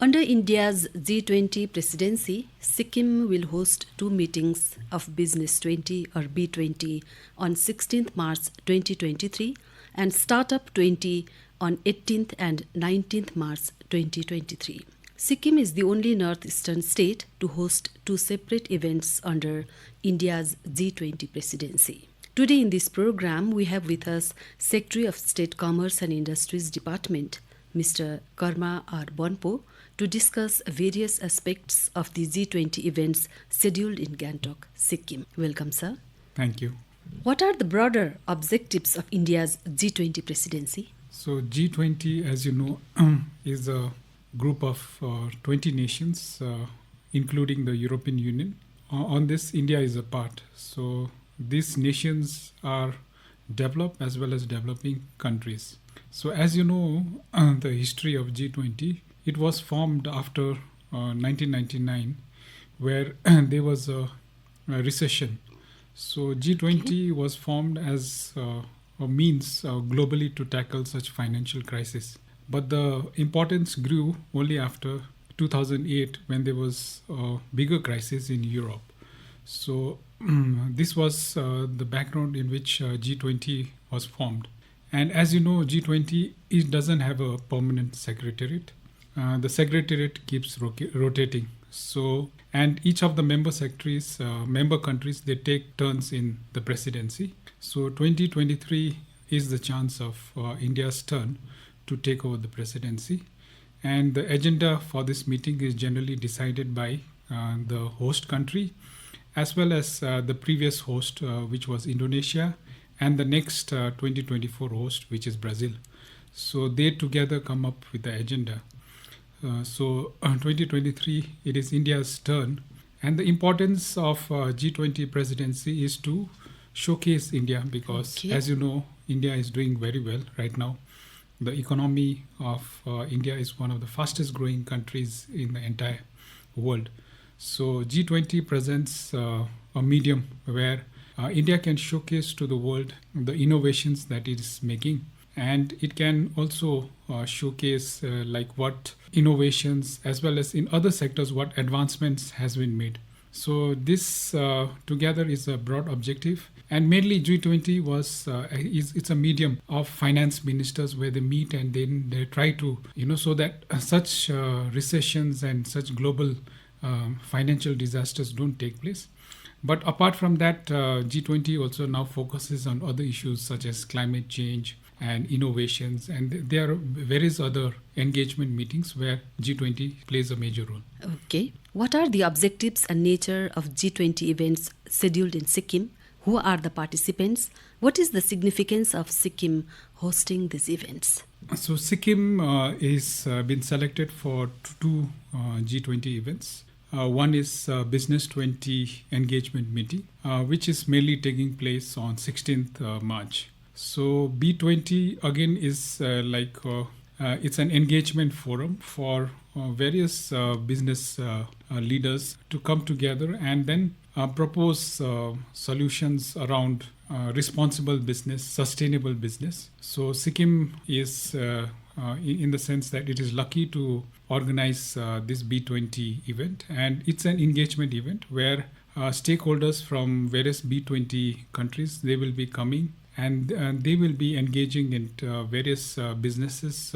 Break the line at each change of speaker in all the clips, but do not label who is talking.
Under India's G20 presidency, Sikkim will host two meetings of Business 20 or B20 on 16th March 2023 and Startup 20 on 18th and 19th March 2023. Sikkim is the only northeastern state to host two separate events under India's G20 presidency. Today in this program, we have with us Secretary of State Commerce and Industries Department, Mr. Karma R. Bonpo, to discuss various aspects of the G20 events scheduled in Gangtok, Sikkim. Welcome, sir.
Thank you.
What are the broader objectives of India's G20 presidency?
So G20, as you know, is a group of 20 nations, including the European Union. On this, India is a part. So these nations are developed as well as developing countries. So as you know, the history of G20, it was formed after 1999, where there was a recession. So G20 was formed as a means globally to tackle such financial crisis. But the importance grew only after 2008, when there was a bigger crisis in Europe. So this was the background in which G20 was formed. And as you know, G20, it doesn't have a permanent secretariat. The secretariat keeps rotating. So, and each of the member secretaries, member countries, they take turns in the presidency. So 2023 is the chance of India's turn to take over the presidency. And the agenda for this meeting is generally decided by the host country, as well as the previous host, which was Indonesia, and the next 2024 host, which is Brazil. So they together come up with the agenda. So 2023, it is India's turn. And the importance of G20 presidency is to showcase India, because as you know, India is doing very well right now. The economy of India is one of the fastest growing countries in the entire world. So G20 presents a medium where India can showcase to the world the innovations that it is making. And it can also showcase like what innovations, as well as in other sectors, what advancements has been made. So this together is a broad objective. And mainly G20 it's a medium of finance ministers where they meet and then they try to, so that such recessions and such global financial disasters don't take place. But apart from that, G20 also now focuses on other issues such as climate change and innovations, and there are various other engagement meetings where G20 plays a major role.
Okay. What are the objectives and nature of G20 events scheduled in Sikkim? Who are the participants? What is the significance of Sikkim hosting these events?
So Sikkim is been selected for two G20 events. One is Business 20 engagement meeting, which is mainly taking place on 16th March. So B20 again is it's an engagement forum for various business leaders to come together and then propose solutions around responsible business, sustainable business. So Sikkim is in the sense that it is lucky to organize this B20 event, and it's an engagement event where stakeholders from various B20 countries, they will be coming and they will be engaging in various businesses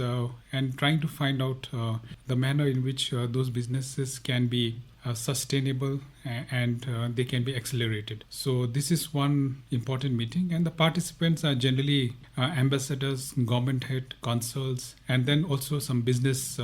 and trying to find out the manner in which those businesses can be sustainable and they can be accelerated. So this is one important meeting, and the participants are generally ambassadors, government head, consuls, and then also some business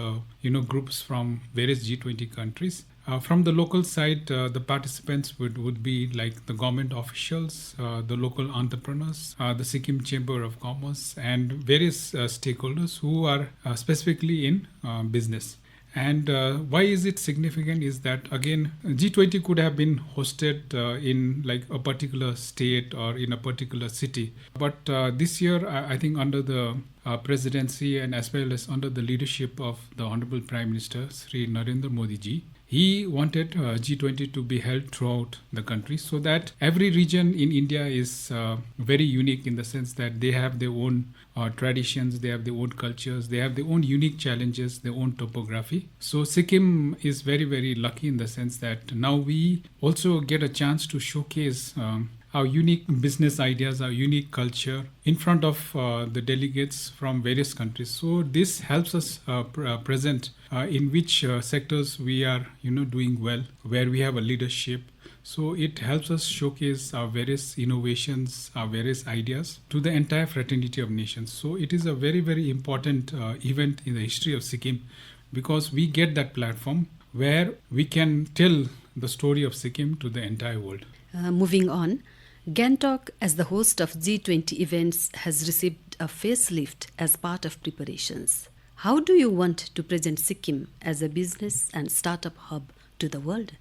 groups from various G20 countries. From the local side, the participants would be like the government officials, the local entrepreneurs, the Sikkim Chamber of Commerce, and various stakeholders who are specifically in business. And why is it significant is that, again, G20 could have been hosted in like a particular state or in a particular city. But this year, I think under the presidency and as well as under the leadership of the Honorable Prime Minister Sri Narendra Modi ji. He wanted G20 to be held throughout the country so that every region in India is very unique in the sense that they have their own traditions, they have their own cultures, they have their own unique challenges, their own topography. So Sikkim is very, very lucky in the sense that now we also get a chance to showcase our unique business ideas, our unique culture in front of the delegates from various countries. So this helps us present in which sectors we are, doing well, where we have a leadership. So it helps us showcase our various innovations, our various ideas to the entire fraternity of nations. So it is a very, very important event in the history of Sikkim because we get that platform where we can tell the story of Sikkim to the entire world.
Moving on, Gangtok, as the host of G20 events, has received a facelift as part of preparations. How do you want to present Sikkim as a business and startup hub to the world?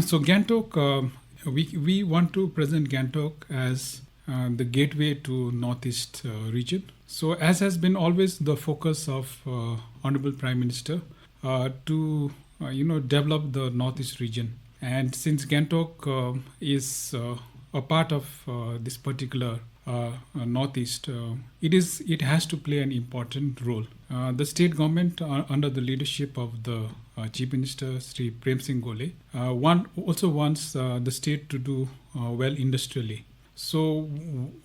So Gangtok, we want to present Gangtok as the gateway to Northeast region. So as has been always the focus of Honorable Prime Minister to develop the Northeast region. And since Gangtok is a part of this particular Northeast, it has to play an important role. The state government, under the leadership of the Chief Minister Sri Prem Singh Gole, also wants the state to do well industrially. So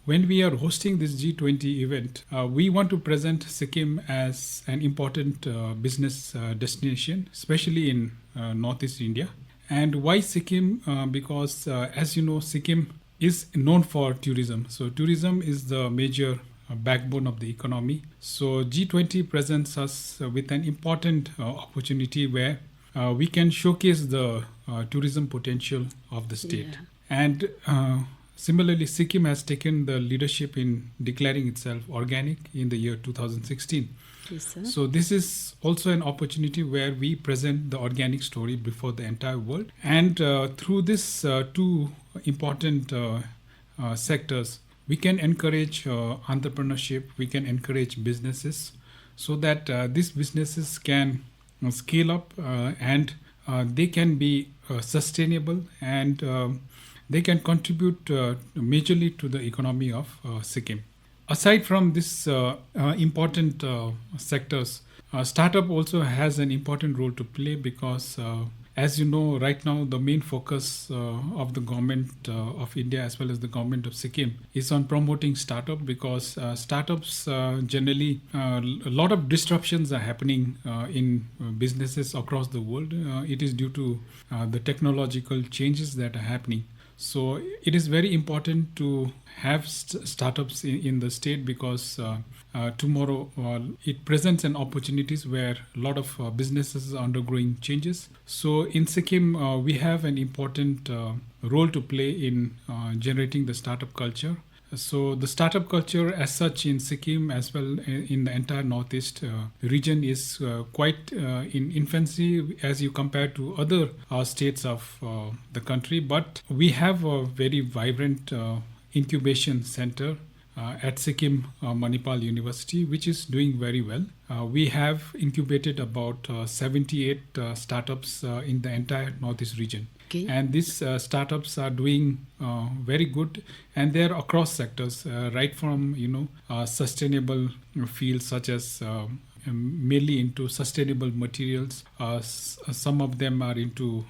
when we are hosting this G20 event, we want to present Sikkim as an important business destination, especially in Northeast India. And why Sikkim? Because as you know, Sikkim is known for tourism. So tourism is the major backbone of the economy. So G20 presents us with an important opportunity where we can showcase the tourism potential of the state.
Yeah.
And similarly, Sikkim has taken the leadership in declaring itself organic in the year 2016.
Yes, sir.
So this is also an opportunity where we present the organic story before the entire world. And through this two important sectors, we can encourage entrepreneurship, we can encourage businesses so that these businesses can scale up and they can be sustainable and they can contribute majorly to the economy of Sikkim. Aside from this important sectors, startup also has an important role to play because as you know, right now the main focus of the government of India as well as the government of Sikkim is on promoting startup because startups generally a lot of disruptions are happening in businesses across the world. It is due to the technological changes that are happening. So it is very important to have startups in the state because tomorrow it presents an opportunities where a lot of businesses are undergoing changes. So in Sikkim, we have an important role to play in generating the startup culture. So the startup culture as such in Sikkim as well in the entire Northeast region is quite in infancy as you compare to other states of the country. But we have a very vibrant incubation center at Sikkim Manipal University, which is doing very well. We have incubated about 78 startups in the entire Northeast region.
Okay.
And these startups are doing very good, and they're across sectors, right from sustainable fields such as mainly into sustainable materials. Some of them are into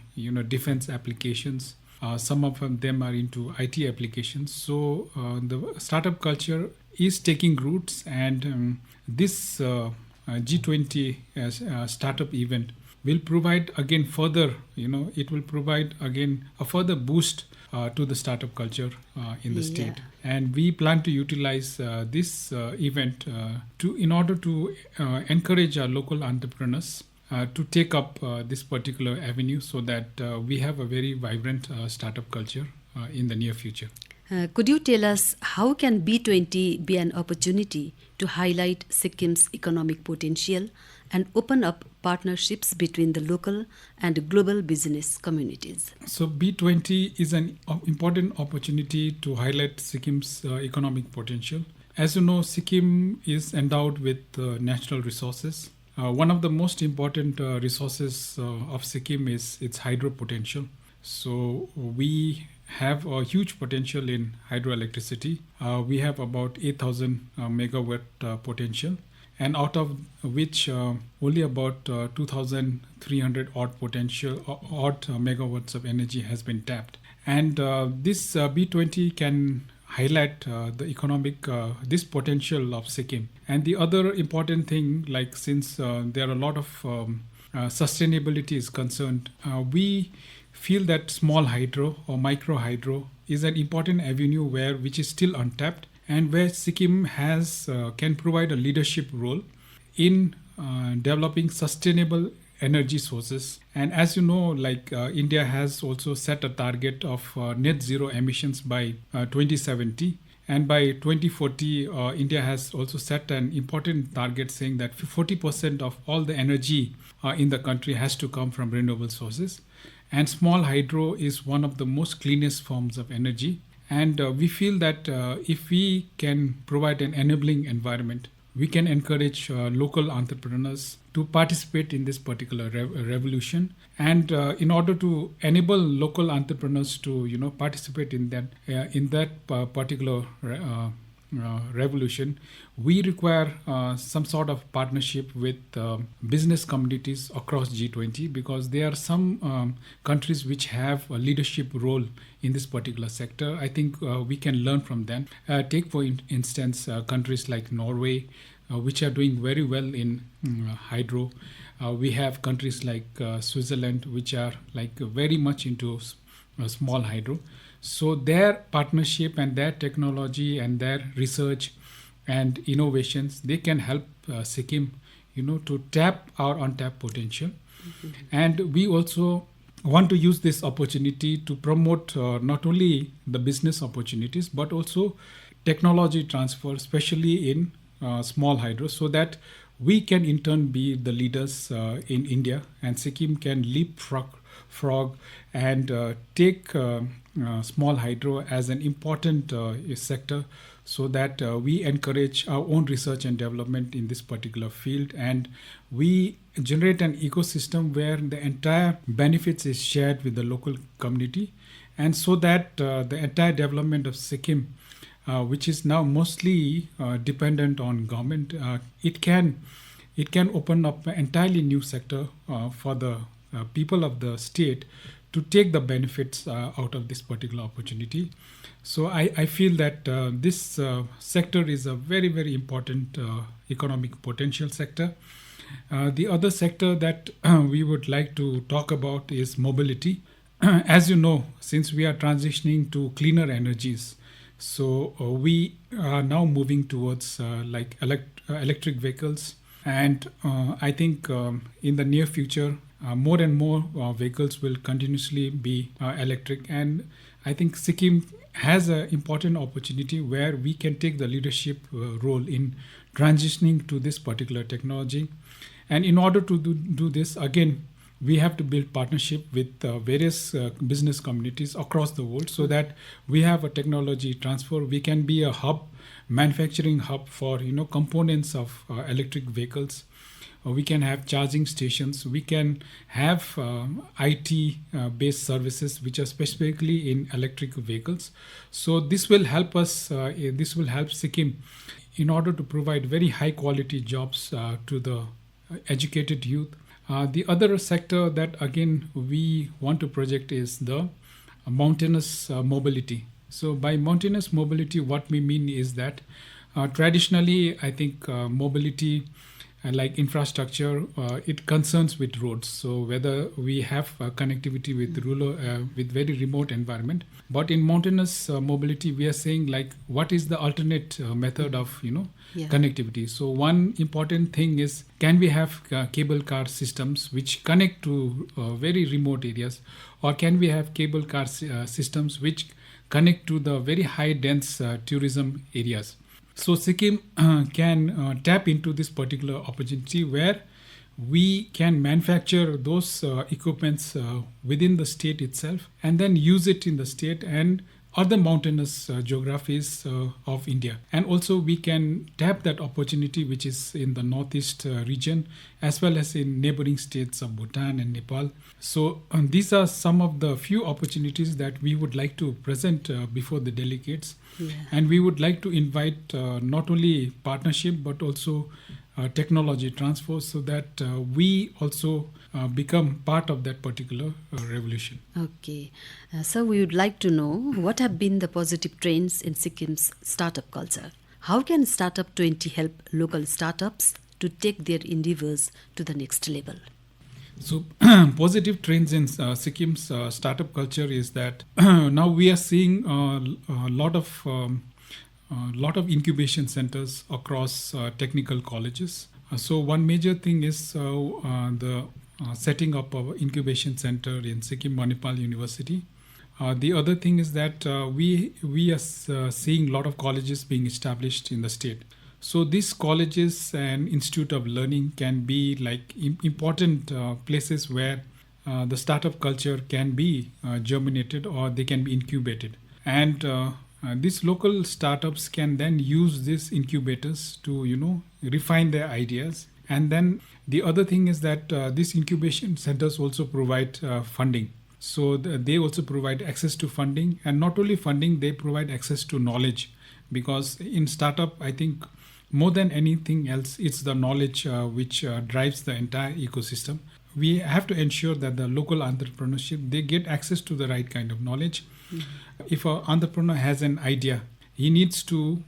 defense applications. Some of them are into IT applications. So the startup culture is taking roots, and this G20 startup event will provide again further, it will provide again a further boost to the startup culture in the state. And we plan to utilize this event in order to encourage our local entrepreneurs to take up this particular avenue so that we have a very vibrant startup culture in the near future.
Could you tell us how can B20 be an opportunity to highlight Sikkim's economic potential and open up partnerships between the local and global business communities?
So B20 is an important opportunity to highlight Sikkim's economic potential As you know, Sikkim is endowed with natural resources. One of the most important resources of Sikkim is its hydro potential. So we have a huge potential in hydroelectricity. We have about 8,000 megawatt potential, and out of which only about 2,300 odd megawatts of energy has been tapped. And this B20 can highlight the economic this potential of Sikkim. And the other important thing, like since there are a lot of sustainability is concerned, we feel that small hydro or micro hydro is an important avenue which is still untapped, and where Sikkim has can provide a leadership role in developing sustainable energy sources. And as you know, like India has also set a target of net zero emissions by 2070. And by 2040, India has also set an important target saying that 40% of all the energy in the country has to come from renewable sources. And small hydro is one of the most cleanest forms of energy. And we feel that if we can provide an enabling environment, we can encourage local entrepreneurs to participate in this particular revolution. And in order to enable local entrepreneurs to participate in that particular revolution, we require some sort of partnership with business communities across G20, because there are some countries which have a leadership role in this particular sector. I think we can learn from them. Take for instance countries like Norway, which are doing very well in hydro. We have countries like Switzerland, which are like very much into small hydro. So their partnership and their technology and their research and innovations, they can help Sikkim, to tap our untapped potential. Mm-hmm. And we also want to use this opportunity to promote not only the business opportunities, but also technology transfer, especially in small hydro, so that we can in turn be the leaders in India, and Sikkim can leapfrog and take small hydro as an important sector, so that we encourage our own research and development in this particular field, and we generate an ecosystem where the entire benefits is shared with the local community, and so that the entire development of Sikkim, which is now mostly dependent on government, it can open up an entirely new sector for the people of the state to take the benefits out of this particular opportunity. So I feel that this sector is a very, very important economic potential sector. The other sector that we would like to talk about is mobility. As you know, since we are transitioning to cleaner energies, so we are now moving towards like electric vehicles. And I think in the near future, more and more vehicles will continuously be electric. And I think Sikkim has an important opportunity where we can take the leadership role in transitioning to this particular technology. And in order to do this, again, we have to build partnership with various business communities across the world, so that we have a technology transfer. We can be a hub, manufacturing hub for components of electric vehicles. We can have charging stations. We can have IT based services which are specifically in electric vehicles. So this will help us. This will help Sikkim in order to provide very high quality jobs to the educated youth. The other sector that again we want to project is the mountainous mobility. So by mountainous mobility, what we mean is that traditionally, I think mobility like infrastructure, it concerns with roads. So whether we have connectivity with rural, with very remote environment, but in mountainous mobility, we are saying like what is the alternate method of connectivity. So one important thing is, can we have cable car systems which connect to very remote areas, or can we have cable car systems which connect to the very high dense tourism areas. So Sikkim can tap into this particular opportunity where we can manufacture those equipments within the state itself and then use it in the state and other mountainous geographies of India. And also we can tap that opportunity which is in the northeast region as well as in neighboring states of Bhutan and Nepal. So these are some of the few opportunities that we would like to present before the delegates.
Yeah.
And we would like to invite not only partnership but also technology transfer so that we also become part of that particular revolution.
Okay. So we would like to know what have been the positive trends in Sikkim's startup culture. How can Startup 20 help local startups to take their endeavors to the next level?
So positive trends in Sikkim's startup culture is that now we are seeing a lot of incubation centers across technical colleges. So one major thing is the setting up of incubation center in Sikkim Manipal University. The other thing is that we are seeing a lot of colleges being established in the state. So these colleges and institute of learning can be like important places where the startup culture can be germinated or they can be incubated. And these local startups can then use these incubators to refine their ideas. And then the other thing is that these incubation centers also provide funding. So they also provide access to funding, and not only funding, they provide access to knowledge, because in startup, I think more than anything else, it's the knowledge which drives the entire ecosystem. We have to ensure that the local entrepreneurship, they get access to the right kind of knowledge. Mm-hmm. If an entrepreneur has an idea, he needs to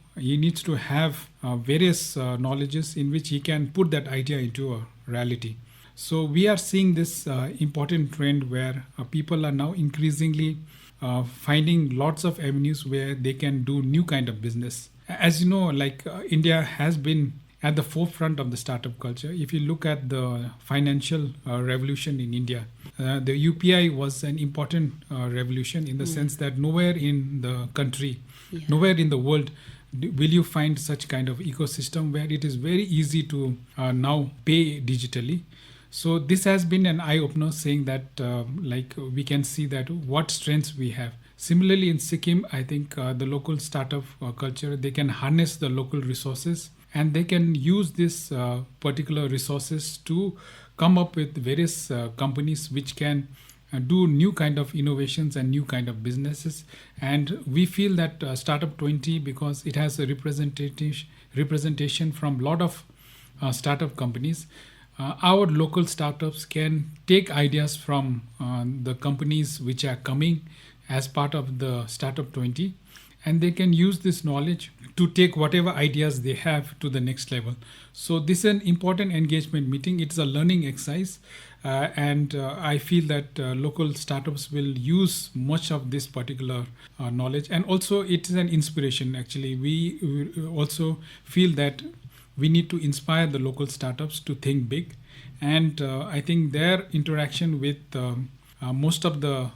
have various knowledges in which he can put that idea into a reality. So we are seeing this important trend where people are now increasingly finding lots of avenues where they can do new kind of business. As you know, India has been at the forefront of the startup culture. If you look at the financial revolution in India, the UPI was an important revolution in the sense that nowhere in the country, nowhere in the world will you find such kind of ecosystem where it is very easy to now pay digitally. So this has been an eye-opener, saying that we can see that what strengths we have. Similarly, in Sikkim, I think the local startup culture, they can harness the local resources and they can use these particular resources to come up with various companies which can do new kind of innovations and new kind of businesses. And we feel that Startup 20, because it has a representation from a lot of startup companies, our local startups can take ideas from the companies which are coming as part of the Startup 20, and they can use this knowledge to take whatever ideas they have to the next level. So this is an important engagement meeting. It's a learning exercise, and I feel that local startups will use much of this particular knowledge. And also it is an inspiration. Actually, we also feel that we need to inspire the local startups to think big. And I think their interaction with most of the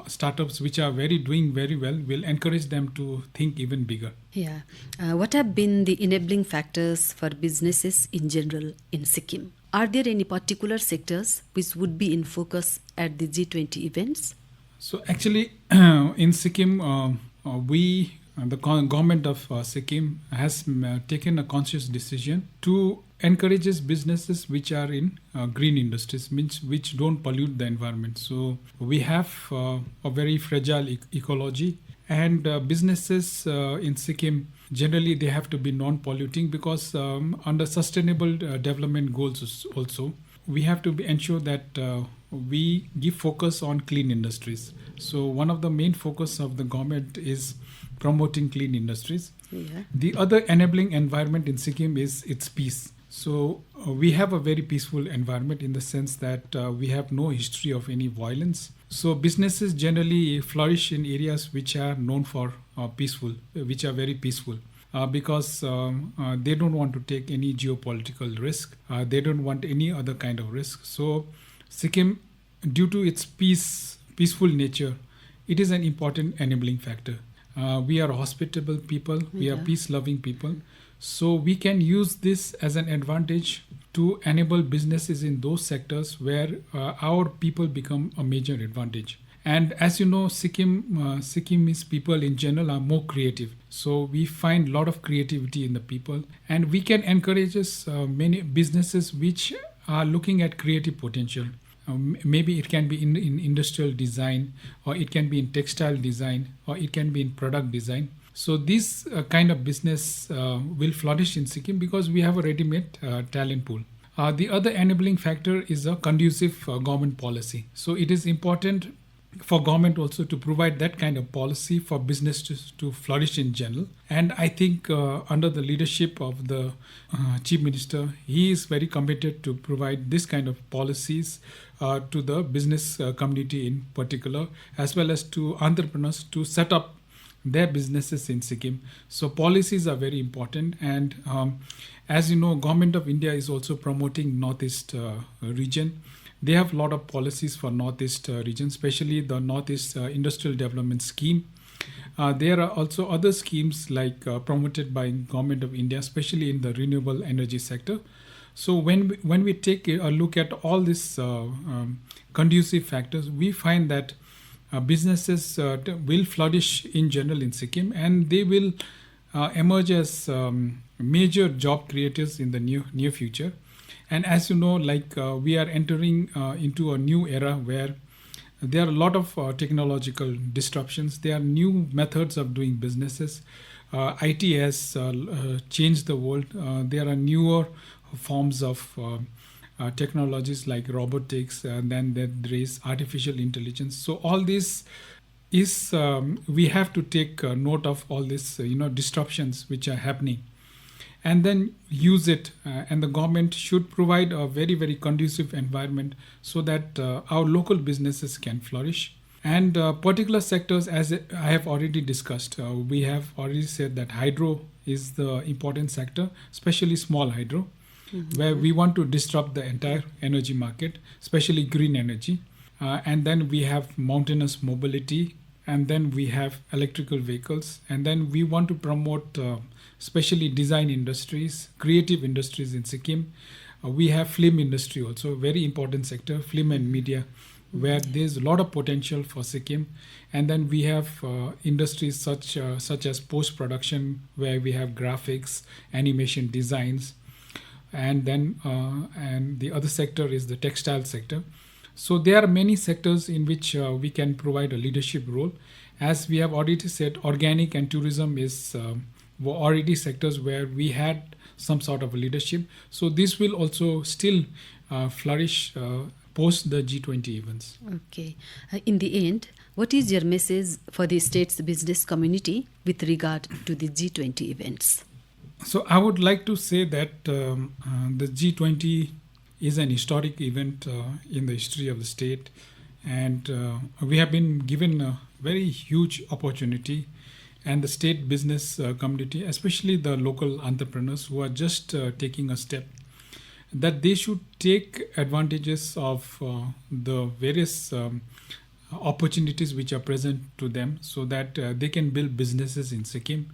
startups which are doing very well will encourage them to think even bigger.
Yeah. What have been the enabling factors for businesses in general in Sikkim? Are there any particular sectors which would be in focus at the G20 events?
So actually, in Sikkim, the government of Sikkim has taken a conscious decision to encourage businesses which are in green industries, means which don't pollute the environment. So we have a very fragile ecology, and businesses in Sikkim, generally they have to be non-polluting, because under sustainable development goals also, we have to ensure that we give focus on clean industries. So one of the main focus of the government is promoting clean industries. Yeah. The other enabling environment in Sikkim is its peace. So we have a very peaceful environment in the sense that we have no history of any violence. So businesses generally flourish in areas which are known for which are very peaceful. Because they don't want to take any geopolitical risk. They don't want any other kind of risk. So Sikkim, due to its peaceful nature, it is an important enabling factor. We are hospitable people. We are peace-loving people. So we can use this as an advantage to enable businesses in those sectors where our people become a major advantage. And as you know, Sikkimese people in general are more creative. So we find a lot of creativity in the people, and we can encourage many businesses which are looking at creative potential. Maybe it can be in industrial design, or it can be in textile design, or it can be in product design. So this kind of business will flourish in Sikkim because we have a ready-made talent pool. The other enabling factor is a conducive government policy. So it is important for government also to provide that kind of policy for business to flourish in general. And I think under the leadership of the chief minister, he is very committed to provide this kind of policies to the business community in particular, as well as to entrepreneurs to set up their businesses in Sikkim. So policies are very important, and as you know, Government of India is also promoting Northeast region. They have a lot of policies for Northeast region, especially the Northeast Industrial Development Scheme. There are also other schemes like promoted by Government of India, especially in the renewable energy sector. So when we take a look at all these conducive factors, we find that businesses will flourish in general in Sikkim, and they will emerge as major job creators in the near future. And as you know, we are entering into a new era where there are a lot of technological disruptions. There are new methods of doing businesses. IT has changed the world. There are newer forms of technologies like robotics, and then there is artificial intelligence. So all this is we have to take note of all these disruptions which are happening, and then use it. And the government should provide a very, very conducive environment so that our local businesses can flourish. And particular sectors, as I have already discussed, we have already said that hydro is the important sector, especially small hydro, where we want to disrupt the entire energy market, especially green energy. And then we have mountainous mobility, and then we have electrical vehicles, and then we want to promote especially design industries, creative industries in Sikkim. We have film industry also, very important sector, film and media, where there's a lot of potential for Sikkim. And then we have industries such as post-production, where we have graphics, animation designs, and then and the other sector is the textile sector. So there are many sectors in which we can provide a leadership role. As we have already said, organic and tourism is were already sectors where we had some sort of leadership. So this will also still flourish post the G20 events.
Okay. In the end, what is your message for the state's business community with regard to the G20 events?
So I would like to say that the G20 is an historic event in the history of the state, and we have been given a very huge opportunity. And the state business community, especially the local entrepreneurs who are just taking a step, that they should take advantages of the various opportunities which are present to them, so that they can build businesses in Sikkim.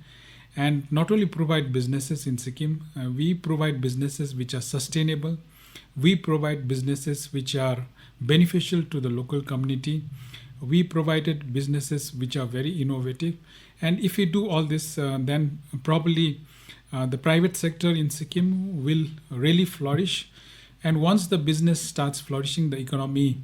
And not only provide businesses in Sikkim, we provide businesses which are sustainable. We provide businesses which are beneficial to the local community. We provided businesses which are very innovative. And if we do all this, then probably the private sector in Sikkim will really flourish. And once the business starts flourishing, the economy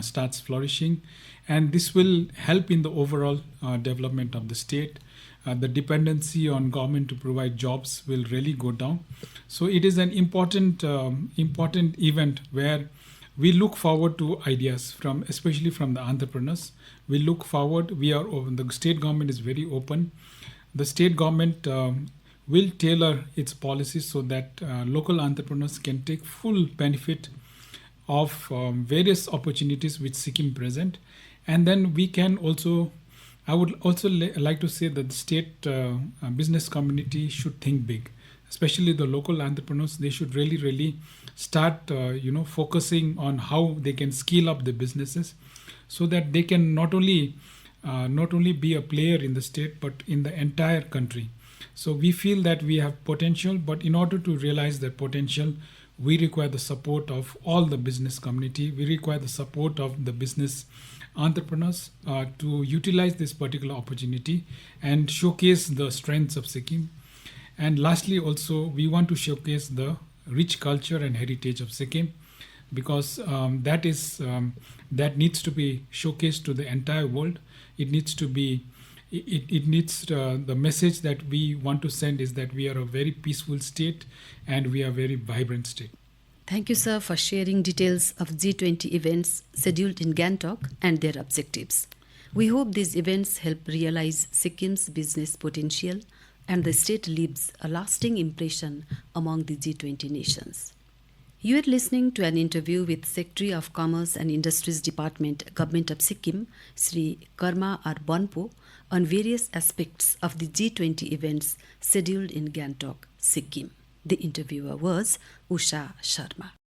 starts flourishing. And this will help in the overall development of the state. The dependency on government to provide jobs will really go down. So it is an important event where we look forward to ideas especially from the entrepreneurs. We look forward. The state government is very open. The state government will tailor its policies so that local entrepreneurs can take full benefit of various opportunities which Sikkim present. And then we can also, I would also like to say that the state business community should think big, especially the local entrepreneurs. They should really start focusing on how they can scale up the businesses, so that they can not only be a player in the state but in the entire country. So we feel that we have potential, but in order to realize that potential, we require the support of all the business community. We require the support of the business entrepreneurs to utilize this particular opportunity and showcase the strengths of Sikkim. And lastly, also, we want to showcase the rich culture and heritage of Sikkim, because that needs to be showcased to the entire world. It needs to be it needs the message that we want to send is that we are a very peaceful state and we are a very vibrant state.
Thank you, sir, for sharing details of G20 events scheduled in Gangtok and their objectives. We hope these events help realize Sikkim's business potential and the state leaves a lasting impression among the G20 nations. You are listening to an interview with Secretary of Commerce and Industries Department, Government of Sikkim, Sri Karma R. Bonpo, on various aspects of the G20 events scheduled in Gangtok, Sikkim. The interviewer was Usha Sharma.